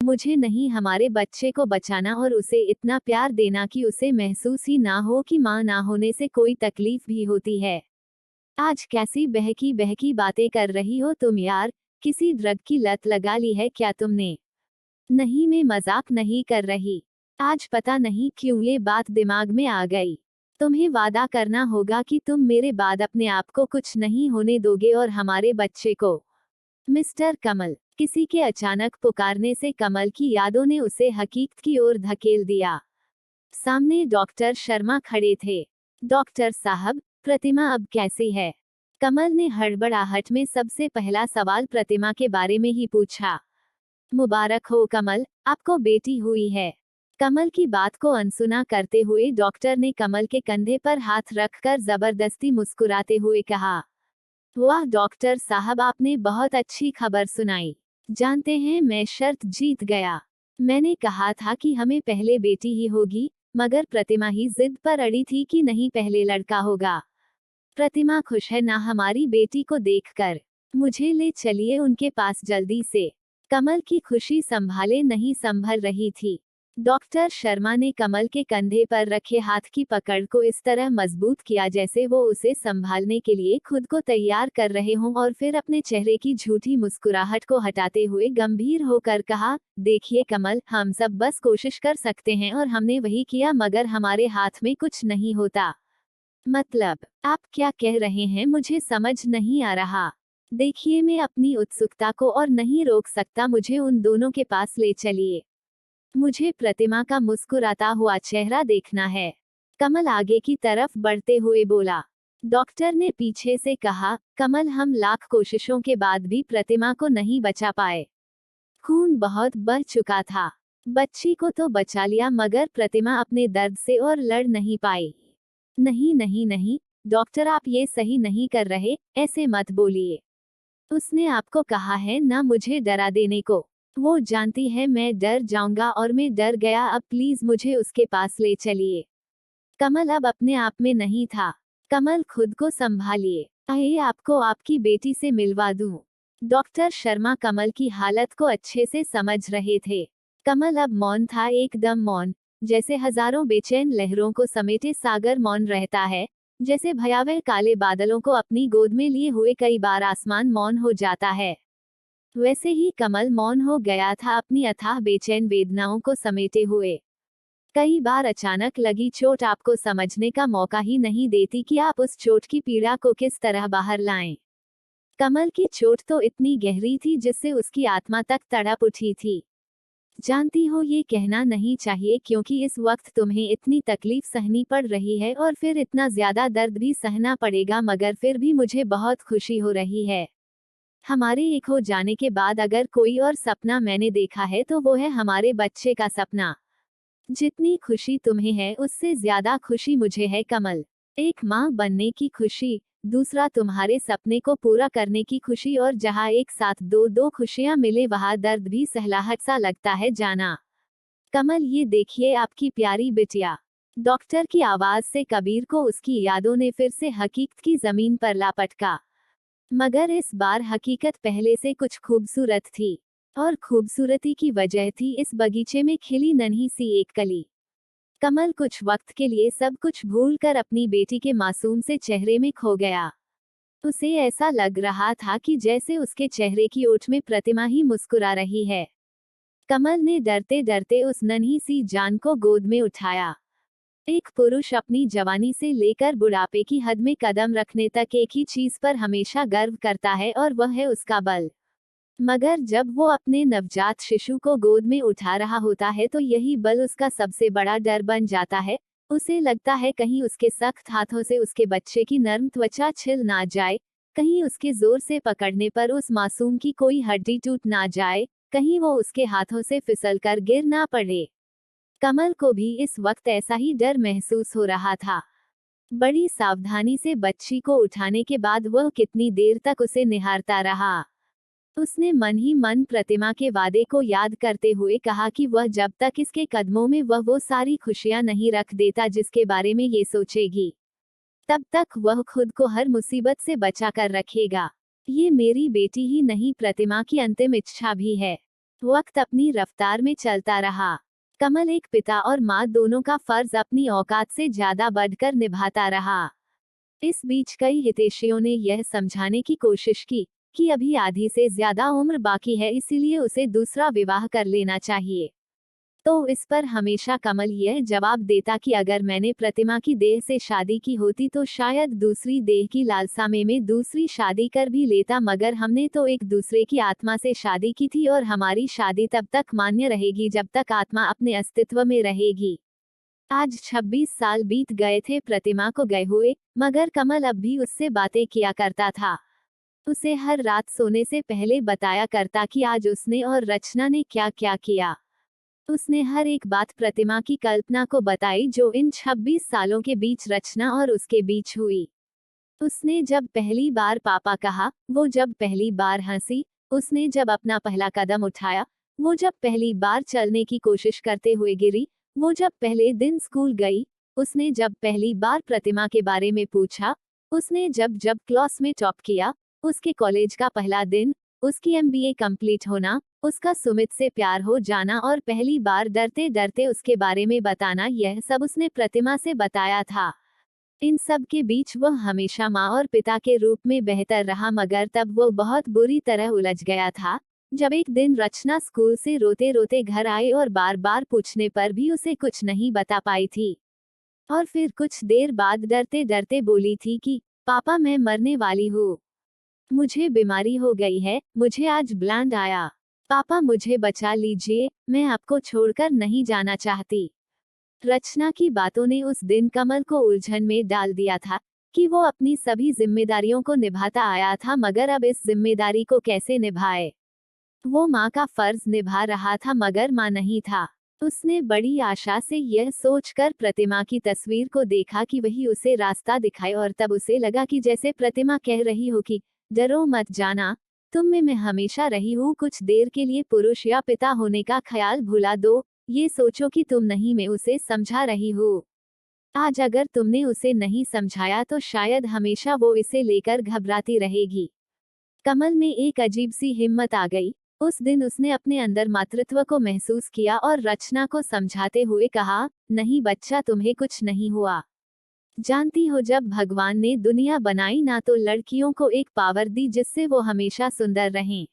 मुझे नहीं, हमारे बच्चे को बचाना और उसे इतना प्यार देना कि उसे महसूस ही ना हो कि माँ ना होने से कोई तकलीफ भी होती है। आज कैसी बहकी बहकी बातें कर रही हो तुम यार, किसी ड्रग की लत लगा ली है क्या तुमने? नहीं, मैं मजाक नहीं कर रही। आज पता नहीं क्यों ये बात दिमाग में आ गई। तुम्हें वादा करना होगा कि तुम मेरे बाद अपने आप को कुछ नहीं होने दोगे और हमारे बच्चे को। मिस्टर कमल, किसी के अचानक पुकारने से कमल की यादों ने उसे हकीकत की ओर धकेल दिया। सामने डॉक्टर शर्मा खड़े थे। डॉक्टर साहब, प्रतिमा अब कैसी है? कमल ने हड़बड़ाहट में सबसे पहला सवाल प्रतिमा के बारे में ही पूछा। मुबारक हो कमल, आपको बेटी हुई है। कमल की बात को अनसुना करते हुए डॉक्टर ने कमल के कंधे पर हाथ रखकर जबरदस्ती मुस्कुराते हुए कहा, वाह डॉक्टर साहब, आपने बहुत अच्छी खबर सुनाई। जानते हैं, मैं शर्त जीत गया। मैंने कहा था कि हमें पहले बेटी ही होगी, मगर प्रतिमा ही जिद पर अड़ी थी कि नहीं, पहले लड़का होगा। प्रतिमा खुश है ना हमारी बेटी को देखकर? मुझे ले चलिए उनके पास जल्दी से। कमल की खुशी संभाले नहीं संभल रही थी। डॉक्टर शर्मा ने कमल के कंधे पर रखे हाथ की पकड़ को इस तरह मजबूत किया जैसे वो उसे संभालने के लिए खुद को तैयार कर रहे हों और फिर अपने चेहरे की झूठी मुस्कुराहट को हटाते हुए गंभीर होकर कहा, देखिए कमल, हम सब बस कोशिश कर सकते हैं और हमने वही किया, मगर हमारे हाथ में कुछ नहीं होता। मतलब, आप क्या कह रहे हैं? मुझे समझ नहीं आ रहा। देखिए, मैं अपनी उत्सुकता को और नहीं रोक सकता, मुझे उन दोनों के पास ले चलिए। मुझे प्रतिमा का मुस्कुराता हुआ चेहरा देखना है। कमल आगे की तरफ बढ़ते हुए बोला। डॉक्टर ने पीछे से कहा, कमल, हम लाख कोशिशों के बाद भी प्रतिमा को नहीं बचा पाए। खून बहुत बह चुका था। बच्ची को तो बचा लिया, मगर प्रतिमा अपने दर्द से और लड़ नहीं पाई। नहीं नहीं नहीं, डॉक्टर, आप ये सही नहीं कर रहे, ऐसे मत बोलिए। उसने आपको कहा है ना मुझे डरा देने को। वो जानती है मैं डर जाऊंगा और मैं डर गया। अब प्लीज मुझे उसके पास ले चलिए। कमल अब अपने आप में नहीं था। कमल, खुद को संभालिए। आइए आपको आपकी बेटी से मिलवा दूं। डॉक्टर शर्मा कमल की हालत को अच्छे से समझ रहे थे। कमल अब मौन था, एकदम मौन, जैसे हजारों बेचैन लहरों को समेटे सागर मौन रहता है, जैसे भयावह काले बादलों को अपनी गोद में लिए हुए कई बार आसमान मौन हो जाता है। वैसे ही कमल मौन हो गया था, अपनी अथाह बेचैन वेदनाओं को समेटे हुए। कई बार अचानक लगी चोट आपको समझने का मौका ही नहीं देती कि आप उस चोट की पीड़ा को किस तरह बाहर लाएं। कमल की चोट तो इतनी गहरी थी जिससे उसकी आत्मा तक तड़प उठी थी। जानती हो, ये कहना नहीं चाहिए क्योंकि इस वक्त तुम्हें इतनी तकलीफ सहनी पड़ रही है और फिर इतना ज्यादा दर्द भी सहना पड़ेगा, मगर फिर भी मुझे बहुत खुशी हो रही है। हमारे एक हो जाने के बाद अगर कोई और सपना मैंने देखा है तो वो है हमारे बच्चे का सपना। जितनी खुशी तुम्हें है उससे ज्यादा खुशी मुझे है कमल। एक माँ बनने की खुशी, दूसरा तुम्हारे सपने को पूरा करने की खुशी, और जहाँ एक साथ दो दो खुशियाँ मिले वहाँ दर्द भी सहलाहट सा लगता है जाना। कमल, ये देखिए आपकी प्यारी बिटिया। डॉक्टर की आवाज से कबीर को उसकी यादों ने फिर से हकीकत की जमीन पर ला पटका। मगर इस बार हकीकत पहले से कुछ खूबसूरत थी, और खूबसूरती की वजह थी इस बगीचे में खिली नन्ही सी एक कली। कमल कुछ वक्त के लिए सब कुछ भूलकर अपनी बेटी के मासूम से चेहरे में खो गया। उसे ऐसा लग रहा था कि जैसे उसके चेहरे की ओठ में प्रतिमा ही मुस्कुरा रही है। कमल ने डरते डरते उस नन्ही सी जान को गोद में उठाया। एक पुरुष अपनी जवानी से लेकर बुढ़ापे की हद में कदम रखने तक एक ही चीज पर हमेशा गर्व करता है, और वह है उसका बल। मगर जब वो अपने नवजात शिशु को गोद में उठा रहा होता है तो यही बल उसका सबसे बड़ा डर बन जाता है। उसे लगता है कहीं उसके सख्त हाथों से उसके बच्चे की नर्म त्वचा छिल ना जाए, कहीं उसके जोर से पकड़ने पर उस मासूम की कोई हड्डी टूट ना जाए, कहीं वो उसके हाथों से फिसलकर गिर ना पड़े। कमल को भी इस वक्त ऐसा ही डर महसूस हो रहा था। बड़ी सावधानी से बच्ची को उठाने के बाद वह कितनी देर तक उसे निहारता रहा। उसने मन ही मन प्रतिमा के वादे को याद करते हुए कहा कि वह जब तक इसके कदमों में वह वो सारी खुशियां नहीं रख देता जिसके बारे में ये सोचेगी, तब तक वह खुद को हर मुसीबत से बचा कर रखेगा। ये मेरी बेटी ही नहीं, प्रतिमा की अंतिम इच्छा भी है। वक्त अपनी रफ्तार में चलता रहा। कमल एक पिता और माँ दोनों का फर्ज अपनी औकात से ज्यादा बढ़कर निभाता रहा। इस बीच कई हितैषियों ने यह समझाने की कोशिश की कि अभी आधी से ज्यादा उम्र बाकी है, इसीलिए उसे दूसरा विवाह कर लेना चाहिए। तो इस पर हमेशा कमल यह जवाब देता कि अगर मैंने प्रतिमा की देह से शादी की होती तो शायद दूसरी देह की लालसा में मैं दूसरी शादी कर भी लेता, मगर हमने तो एक दूसरे की आत्मा से शादी की थी और हमारी शादी तब तक मान्य रहेगी जब तक आत्मा अपने अस्तित्व में रहेगी। आज 26 साल बीत गए थे प्रतिमा को गए हुए, मगर कमल अब भी उससे बातें किया करता था। उसे हर रात सोने से पहले बताया करता कि आज उसने और रचना ने क्या क्या किया। उसने हर एक बात प्रतिमा की कल्पना को बताई जो इन 26 सालों के बीच रचना और उसके बीच हुई। उसने जब पहली बार पापा कहा, वो जब पहली बार हंसी, उसने जब अपना पहला कदम उठाया, वो जब पहली बार चलने की कोशिश करते हुए गिरी, वो जब पहले दिन स्कूल गई, उसने जब पहली बार प्रतिमा के बारे में पूछा, उसने जब जब क्लास में टॉप किया, उसके कॉलेज का पहला दिन, उसकी एमबीए कंप्लीट होना, उसका सुमित से प्यार हो जाना और पहली बार डरते डरते उसके बारे में बताना, यह सब उसने प्रतिमा से बताया था। इन सब के बीच वह हमेशा माँ और पिता के रूप में बेहतर रहा, मगर तब वो बहुत बुरी तरह उलझ गया था जब एक दिन रचना स्कूल से रोते रोते घर आई और बार बार पूछने पर भी उसे कुछ नहीं बता पाई थी। और फिर कुछ देर बाद डरते डरते बोली थी कि पापा मैं मरने वाली हूँ, मुझे बीमारी हो गई है, मुझे आज ब्लैंड आया, पापा मुझे बचा लीजिए, मैं आपको छोड़कर नहीं जाना चाहती। रचना की बातों ने उस दिन कमल को उलझन में डाल दिया था कि वो अपनी सभी जिम्मेदारियों को निभाता आया था, मगर अब इस जिम्मेदारी को कैसे निभाए। वो माँ का फर्ज निभा रहा था मगर माँ नहीं था। उसने बड़ी आशा से यह सोचकर प्रतिमा की तस्वीर को देखा कि वही उसे रास्ता दिखाए, और तब उसे लगा कि जैसे प्रतिमा कह रही हो कि डरो मत जाना, तुम में मैं हमेशा रही हूँ, कुछ देर के लिए पुरुष या पिता होने का ख्याल भुला दो, ये सोचो कि तुम नहीं मैं उसे समझा रही हूँ। आज अगर तुमने उसे नहीं समझाया तो शायद हमेशा वो इसे लेकर घबराती रहेगी। कमल में एक अजीब सी हिम्मत आ गई। उस दिन उसने अपने अंदर मातृत्व को महसूस किया और रचना को समझाते हुए कहा, नहीं बच्चा तुम्हें कुछ नहीं हुआ। जानती हो जब भगवान ने दुनिया बनाई ना तो लड़कियों को एक पावर दी जिससे वो हमेशा सुंदर रहें।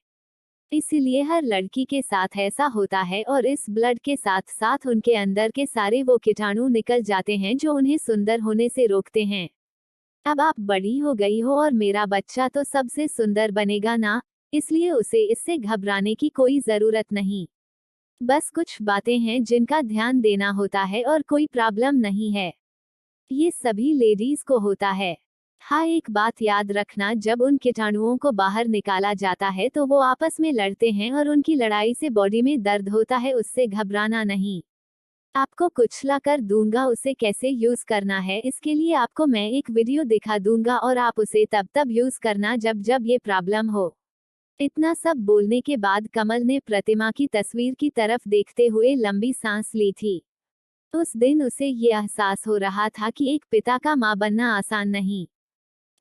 इसीलिए हर लड़की के साथ ऐसा होता है और इस ब्लड के साथ साथ उनके अंदर के सारे वो कीटाणु निकल जाते हैं जो उन्हें सुंदर होने से रोकते हैं। अब आप बड़ी हो गई हो और मेरा बच्चा तो सबसे सुंदर बनेगा ना, इसलिए उसे इससे घबराने की कोई जरूरत नहीं। बस कुछ बातें हैं जिनका ध्यान देना होता है और कोई प्रॉब्लम नहीं है। ये सभी लेडीज को होता है। हाँ एक बात याद रखना, जब उन कीटाणुओं को बाहर निकाला जाता है तो वो आपस में लड़ते हैं और उनकी लड़ाई से बॉडी में दर्द होता है, उससे घबराना नहीं। आपको कुचला कर दूंगा, उसे कैसे यूज करना है इसके लिए आपको मैं एक वीडियो दिखा दूंगा और आप उसे तब तब यूज करना जब जब ये प्रॉब्लम हो। इतना सब बोलने के बाद कमल ने प्रतिमा की तस्वीर की तरफ देखते हुए लंबी सांस ली थी। उस दिन उसे ये एहसास हो रहा था कि एक पिता का माँ बनना आसान नहीं।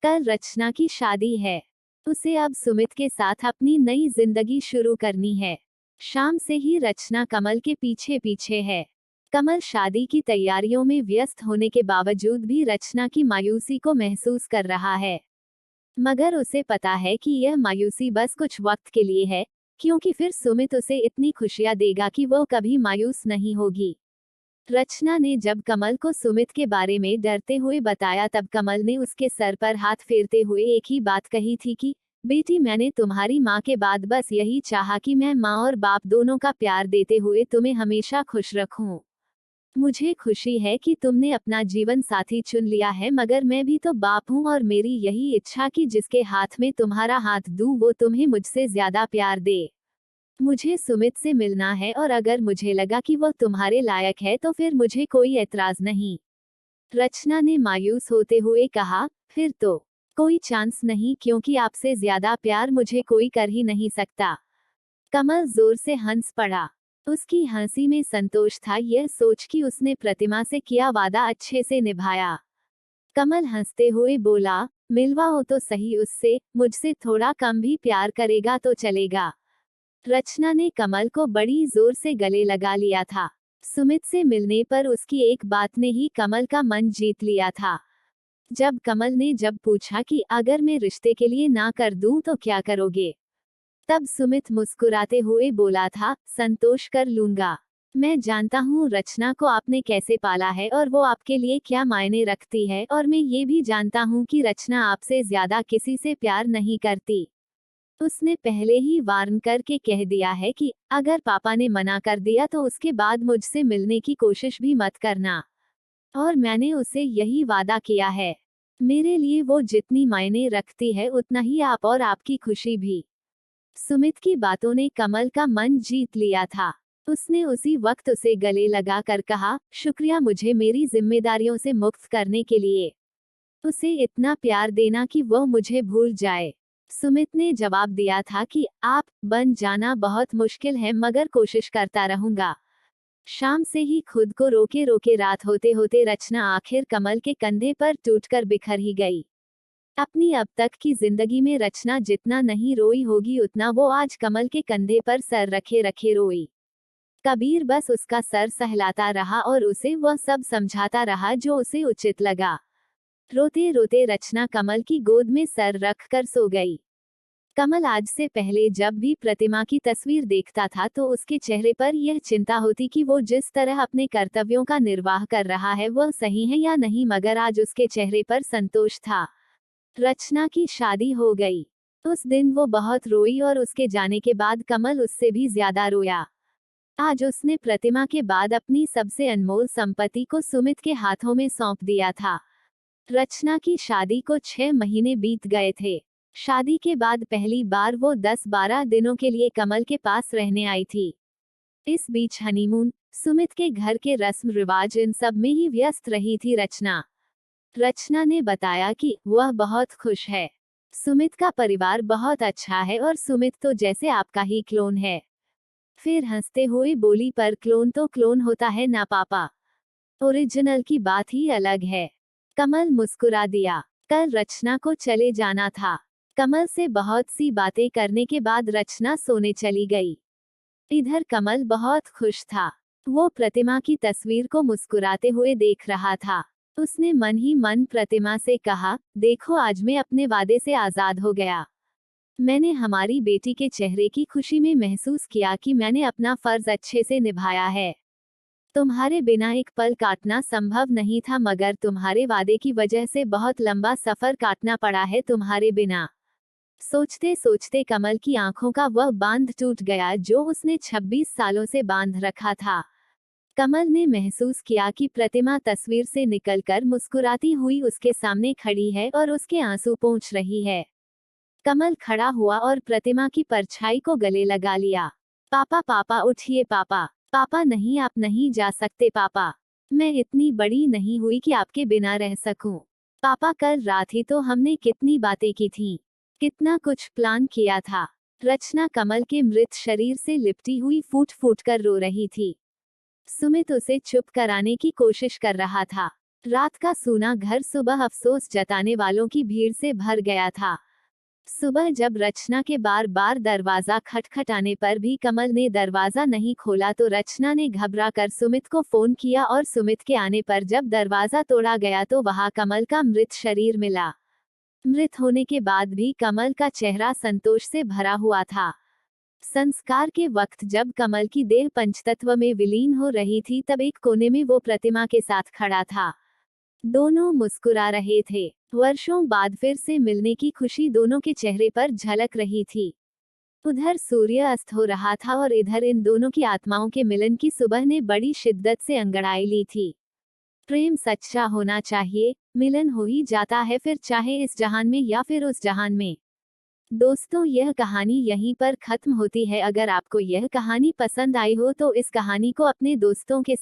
कल रचना की शादी है। उसे अब सुमित के साथ अपनी नई जिंदगी शुरू करनी है। शाम से ही रचना कमल के पीछे पीछे है। कमल शादी की तैयारियों में व्यस्त होने के बावजूद भी रचना की मायूसी को महसूस कर रहा है, मगर उसे पता है कि यह मायूसी बस कुछ वक्त के लिए है, क्योंकि फिर सुमित उसे इतनी खुशियां देगा कि वो कभी मायूस नहीं होगी। रचना ने जब कमल को सुमित के बारे में डरते हुए बताया तब कमल ने उसके सर पर हाथ फेरते हुए एक ही बात कही थी कि बेटी मैंने तुम्हारी माँ के बाद बस यही चाहा कि मैं माँ और बाप दोनों का प्यार देते हुए तुम्हें हमेशा खुश रखूं। मुझे खुशी है कि तुमने अपना जीवन साथी चुन लिया है, मगर मैं भी तो बाप हूँ और मेरी यही इच्छा कि जिसके हाथ में तुम्हारा हाथ दूं वो तुम्हें मुझसे ज्यादा प्यार दे। मुझे सुमित से मिलना है और अगर मुझे लगा कि वो तुम्हारे लायक है तो फिर मुझे कोई एतराज नहीं। रचना ने मायूस होते हुए कहा, फिर तो कोई चांस नहीं, क्योंकि आपसे ज्यादा प्यार मुझे कोई कर ही नहीं सकता। कमल जोर से हंस पड़ा। उसकी हंसी में संतोष था, यह सोच कि उसने प्रतिमा से किया वादा अच्छे से निभाया। कमल हंसते हुए बोला, मिलवा हो तो सही उससे, मुझसे थोड़ा कम भी प्यार करेगा तो चलेगा। रचना ने कमल को बड़ी जोर से गले लगा लिया था। सुमित से मिलने पर उसकी एक बात ने ही कमल का मन जीत लिया था। जब कमल ने पूछा कि अगर मैं रिश्ते के लिए ना कर दूं तो क्या करोगे, तब सुमित मुस्कुराते हुए बोला था, संतोष कर लूंगा। मैं जानता हूँ रचना को आपने कैसे पाला है और वो आपके लिए क्या मायने रखती है, और मैं ये भी जानता हूँ कि रचना आपसे ज्यादा किसी से प्यार नहीं करती। उसने पहले ही वार्न करके कह दिया है कि अगर पापा ने मना कर दिया तो उसके बाद मुझसे मिलने की कोशिश भी मत करना। और मैंने उसे यही वादा किया है। मेरे लिए वो जितनी मायने रखती है उतना ही आप और आपकी खुशी भी। सुमित की बातों ने कमल का मन जीत लिया था। उसने उसी वक्त उसे गले लगा कर कहा, शुक्रिया मुझे मेरी जिम्मेदारियों से मुक्त करने के लिए। उसे इतना प्यार देना कि वह मुझे भूल जाए। सुमित ने जवाब दिया था कि आप बन जाना बहुत मुश्किल है, मगर कोशिश करता रहूंगा। शाम से ही खुद को रोके रोके रात होते होते रचना आखिर कमल के कंधे पर टूटकर बिखर ही गई। अपनी अब तक की जिंदगी में रचना जितना नहीं रोई होगी उतना वो आज कमल के कंधे पर सर रखे रखे रोई। कबीर बस उसका सर सहलाता रहा और उसे वह सब समझाता रहा जो उसे उचित लगा। रोते रोते रचना कमल की गोद में सर रख कर सो गई। कमल आज से पहले जब भी प्रतिमा की तस्वीर देखता था तो उसके चेहरे पर यह चिंता होती कि वो जिस तरह अपने कर्तव्यों का निर्वाह कर रहा है वह सही है या नहीं, मगर आज उसके चेहरे पर संतोष था। रचना की शादी हो गई। उस दिन वो बहुत रोई और उसके जाने के बाद कमल उससे भी ज्यादा रोया। आज उसने प्रतिमा के बाद अपनी सबसे अनमोल संपत्ति को सुमित के हाथों में सौंप दिया था। रचना की शादी को 6 महीने बीत गए थे। शादी के बाद पहली बार वो 10-12 दिनों के लिए कमल के पास रहने आई थी। इस बीच हनीमून, सुमित के घर के रस्म रिवाज, इन सब में ही व्यस्त रही थी रचना। रचना ने बताया कि वह बहुत खुश है। सुमित का परिवार बहुत अच्छा है और सुमित तो जैसे आपका ही क्लोन है। फिर हंसते हुए बोली, पर क्लोन तो क्लोन होता है ना पापा, ओरिजिनल की बात ही अलग है। कमल मुस्कुरा दिया। कल रचना को चले जाना था। कमल से बहुत सी बातें करने के बाद रचना सोने चली गई। इधर कमल बहुत खुश था। वो प्रतिमा की तस्वीर को मुस्कुराते हुए देख रहा था। उसने मन ही मन प्रतिमा से कहा, देखो आज मैं अपने वादे से आजाद हो गया। मैंने हमारी बेटी के चेहरे की खुशी में महसूस किया कि मैंने अपना फर्ज अच्छे से निभाया है। तुम्हारे बिना एक पल काटना संभव नहीं था, मगर तुम्हारे वादे की वजह से बहुत लंबा सफर काटना पड़ा है तुम्हारे बिना। सोचते सोचते कमल की आंखों का वह बांध टूट गया जो उसने 26 सालों से बांध रखा था। कमल ने महसूस किया कि प्रतिमा तस्वीर से निकलकर मुस्कुराती हुई उसके सामने खड़ी है और उसके आंसू पोंछ रही है। कमल खड़ा हुआ और प्रतिमा की परछाई को गले लगा लिया। पापा पापा उठिए पापा, पापा नहीं आप नहीं जा सकते पापा। मैं इतनी बड़ी नहीं हुई कि आपके बिना रह सकूं। पापा कल रात ही तो हमने कितनी बातें की थीं, कितना कुछ प्लान किया था। रचना कमल के मृत शरीर से लिपटी हुई फूट फूट कर रो रही थी। सुमित उसे चुप कराने की कोशिश कर रहा था। रात का सूना घर सुबह अफसोस जताने वालों की भीड़ से भर गया था। सुबह जब रचना के बार बार दरवाजा खटखटाने पर भी कमल ने दरवाजा नहीं खोला तो रचना ने घबराकर सुमित को फोन किया और सुमित के आने पर जब दरवाजा तोड़ा गया तो वहां कमल का मृत शरीर मिला। मृत होने के बाद भी कमल का चेहरा संतोष से भरा हुआ था। संस्कार के वक्त जब कमल की देह पंचतत्व में विलीन हो रही थी तब एक कोने में वो प्रतिमा के साथ खड़ा था। दोनों मुस्कुरा रहे थे। वर्षों बाद फिर से मिलने की खुशी दोनों के चेहरे पर झलक रही थी। उधर सूर्य अस्त हो रहा था और इधर इन दोनों की आत्माओं के मिलन की सुबह ने बड़ी शिद्दत से अंगड़ाई ली थी। प्रेम सच्चा होना चाहिए, मिलन हो ही जाता है, फिर चाहे इस जहान में या फिर उस जहान में। दोस्तों, यह कहानी यहीं पर खत्म होती है। अगर आपको यह कहानी पसंद आई हो तो इस कहानी को अपने दोस्तों के साथ